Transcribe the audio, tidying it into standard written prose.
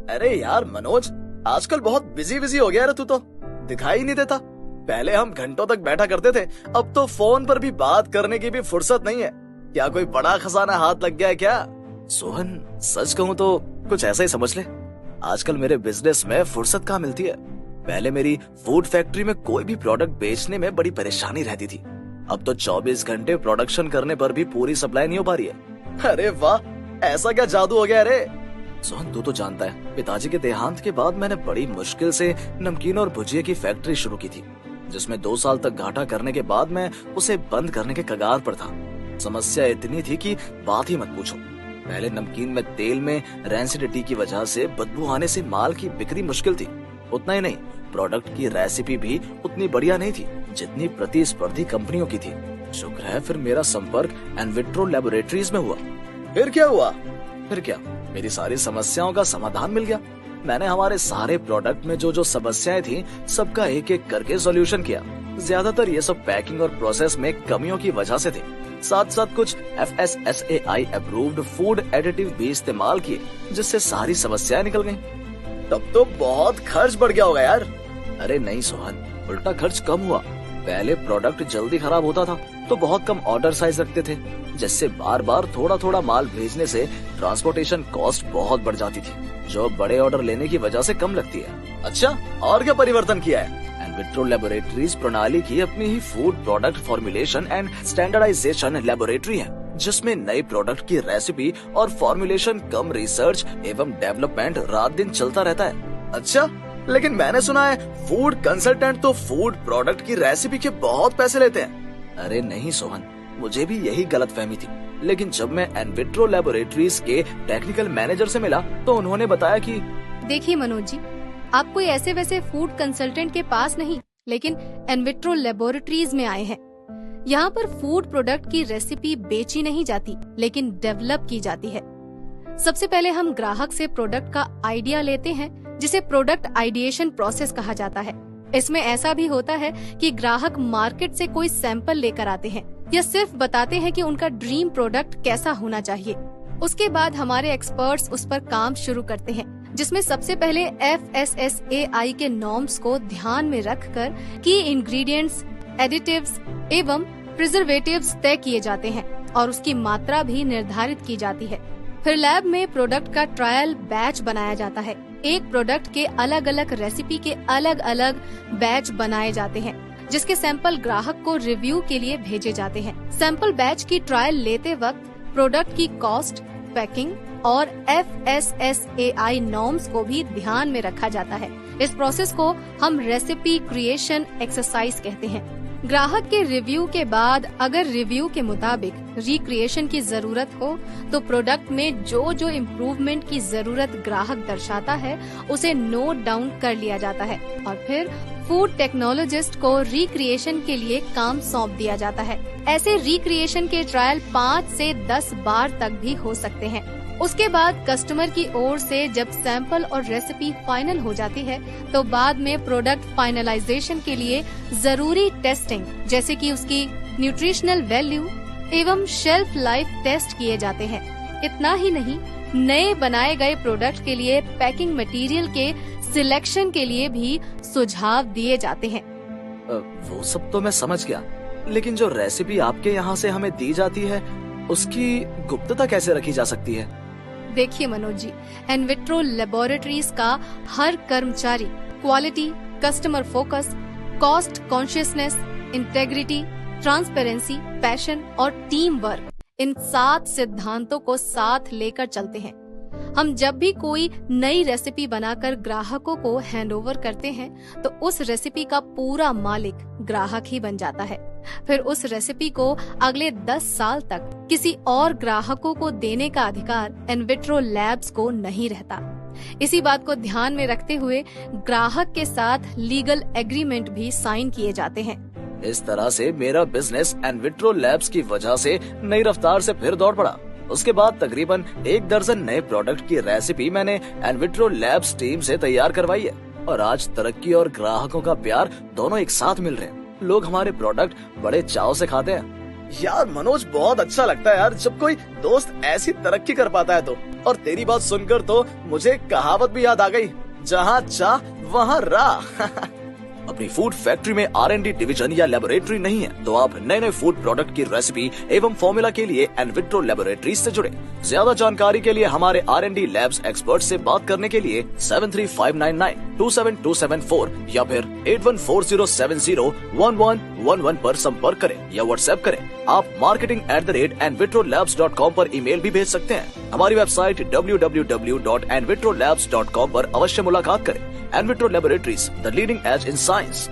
अरे यार मनोज, आजकल बहुत बिजी बिजी हो गया रे तू तो, दिखाई नहीं देता। पहले हम घंटों तक बैठा करते थे, अब तो फोन पर भी बात करने की भी फुर्सत नहीं है। क्या कोई बड़ा खजाना हाथ लग गया है क्या? सोहन, सच कहूँ तो कुछ ऐसा ही समझ ले। आजकल मेरे बिजनेस में फुर्सत कहाँ मिलती है। पहले मेरी फूड फैक्ट्री में कोई भी प्रोडक्ट बेचने में बड़ी परेशानी रहती थी। अब तो 24 घंटे प्रोडक्शन करने पर भी पूरी सप्लाई नहीं हो पा रही है। अरे वाह, ऐसा क्या जादू हो गया रे? सोहन, तू तो जानता है, पिताजी के देहांत के बाद मैंने बड़ी मुश्किल से नमकीन और भुजिया की फैक्ट्री शुरू की थी, जिसमें 2 साल तक घाटा करने के बाद मैं उसे बंद करने के कगार पर था। समस्या इतनी थी कि बात ही मत पूछो। पहले नमकीन में तेल में रैंसिडिटी की वजह से बदबू आने से माल की बिक्री मुश्किल थी। उतना ही नहीं, प्रोडक्ट की रेसिपी भी उतनी बढ़िया नहीं थी जितनी प्रतिस्पर्धी कंपनियों की थी। शुक्र है फिर मेरा संपर्क एनविट्रो लैबोरेटरीज में हुआ। फिर क्या हुआ? फिर क्या, मेरी सारी समस्याओं का समाधान मिल गया। मैंने हमारे सारे प्रोडक्ट में जो जो समस्याएं थी सबका एक एक करके सॉल्यूशन किया। ज्यादातर ये सब पैकिंग और प्रोसेस में कमियों की वजह से थे। साथ साथ कुछ FSSAI अप्रूव्ड फूड एडिटिव भी इस्तेमाल किए, जिससे सारी समस्याएं निकल गयी। तब तो बहुत खर्च बढ़ गया होगा यार। अरे नहीं सोहन, उल्टा खर्च कम हुआ। पहले प्रोडक्ट जल्दी खराब होता था तो बहुत कम ऑर्डर साइज रखते थे, जिससे बार बार थोड़ा थोड़ा माल भेजने से ट्रांसपोर्टेशन कॉस्ट बहुत बढ़ जाती थी, जो बड़े ऑर्डर लेने की वजह से कम लगती है। अच्छा, और क्या परिवर्तन किया है? एनविट्रो लैबोरेटरीज प्रणाली की अपनी ही food product formulation and standardisation laboratory है, जिसमें नए प्रोडक्ट की रेसिपी और फॉर्मुलेशन कम रिसर्च एवं डेवलपमेंट रात दिन चलता रहता है। अच्छा, लेकिन मैंने सुना है फूड कंसल्टेंट तो फूड प्रोडक्ट की रेसिपी के बहुत पैसे लेते हैं। अरे नहीं सोहन, मुझे भी यही गलतफहमी थी, लेकिन जब मैं एनविट्रो लैबोरेटरीज के टेक्निकल मैनेजर से मिला तो उन्होंने बताया कि देखिए मनोज जी, आप कोई ऐसे वैसे फूड कंसल्टेंट के पास नहीं, लेकिन एनविट्रो लैबोरेटरीज में आए हैं। यहाँ पर फूड प्रोडक्ट की रेसिपी बेची नहीं जाती, लेकिन डेवलप की जाती है। सबसे पहले हम ग्राहक से प्रोडक्ट का आइडिया लेते हैं, जिसे प्रोडक्ट आइडिएशन प्रोसेस कहा जाता है। इसमें ऐसा भी होता है कि ग्राहक मार्केट से कोई सैंपल लेकर आते हैं या सिर्फ बताते हैं कि उनका ड्रीम प्रोडक्ट कैसा होना चाहिए। उसके बाद हमारे एक्सपर्ट्स उस पर काम शुरू करते हैं, जिसमें सबसे पहले FSSAI के नॉर्म्स को ध्यान में रखकर की इंग्रेडिएंट्स, एडिटिव्स एवं प्रिजर्वेटिव्स तय किए जाते हैं और उसकी मात्रा भी निर्धारित की जाती है। फिर लैब में प्रोडक्ट का ट्रायल बैच बनाया जाता है। एक प्रोडक्ट के अलग अलग रेसिपी के अलग अलग बैच बनाए जाते हैं, जिसके सैंपल ग्राहक को रिव्यू के लिए भेजे जाते हैं। सैंपल बैच की ट्रायल लेते वक्त प्रोडक्ट की कॉस्ट, पैकिंग और FSSAI नॉर्म्स को भी ध्यान में रखा जाता है। इस प्रोसेस को हम रेसिपी क्रिएशन एक्सरसाइज कहते हैं। ग्राहक के रिव्यू के बाद अगर रिव्यू के मुताबिक रिक्रिएशन की जरूरत हो तो प्रोडक्ट में जो जो इम्प्रूवमेंट की जरूरत ग्राहक दर्शाता है उसे नोट डाउन कर लिया जाता है और फिर फूड टेक्नोलॉजिस्ट को रिक्रिएशन के लिए काम सौंप दिया जाता है। ऐसे रिक्रिएशन के ट्रायल 5 से 10 बार तक भी हो सकते हैं। उसके बाद कस्टमर की ओर से जब सैंपल और रेसिपी फाइनल हो जाती है तो बाद में प्रोडक्ट फाइनलाइजेशन के लिए जरूरी टेस्टिंग, जैसे कि उसकी न्यूट्रिशनल वैल्यू एवं शेल्फ लाइफ टेस्ट किए जाते हैं। इतना ही नहीं, नए बनाए गए प्रोडक्ट के लिए पैकिंग मटेरियल के सिलेक्शन के लिए भी सुझाव दिए जाते हैं। वो सब तो मैं समझ गया, लेकिन जो रेसिपी आपके यहाँ से हमें दी जाती है उसकी गुप्तता कैसे रखी जा सकती है? देखिए मनोज जी, एनविट्रो लैबोरेटरीज का हर कर्मचारी quality, customer focus, cost consciousness, integrity, transparency, passion और टीम वर्क, इन 7 सिद्धांतों को साथ लेकर चलते हैं। हम जब भी कोई नई रेसिपी बनाकर ग्राहकों को हैंडओवर करते हैं तो उस रेसिपी का पूरा मालिक ग्राहक ही बन जाता है। फिर उस रेसिपी को अगले 10 साल तक किसी और ग्राहकों को देने का अधिकार एनविट्रो लैब्स को नहीं रहता। इसी बात को ध्यान में रखते हुए ग्राहक के साथ लीगल एग्रीमेंट भी साइन किए जाते हैं। इस तरह से मेरा बिजनेस एनविट्रो लैब्स की वजह से नई रफ्तार से फिर दौड़ पड़ा। उसके बाद तकरीबन 1 दर्जन नए प्रोडक्ट की रेसिपी मैंने एनविट्रो लैब्स टीम से तैयार करवाई है और आज तरक्की और ग्राहकों का प्यार दोनों एक साथ मिल रहे हैं। लोग हमारे प्रोडक्ट बड़े चाव से खाते हैं। यार मनोज, बहुत अच्छा लगता है यार जब कोई दोस्त ऐसी तरक्की कर पाता है तो। और तेरी बात सुनकर तो मुझे एक कहावत भी याद आ गई, जहाँ चाह वहाँ राह। अपनी फूड फैक्ट्री में R&D डिवीजन या लेबोरेटरी नहीं है तो आप नए नए फूड प्रोडक्ट की रेसिपी एवं फॉर्मूला के लिए एनविट्रो लेबोरेटरीज से जुड़े। ज्यादा जानकारी के लिए हमारे R&D लैब्स एक्सपर्ट से बात करने के लिए 7359927274 या फिर 8140701111 पर संपर्क करें या व्हाट्सएप करें। आप marketing@envitrolabs.com पर ईमेल भी भेज सकते हैं। हमारी वेबसाइट www.envitrolabs.com पर अवश्य मुलाकात करें। Envitro laboratories, the leading edge in science.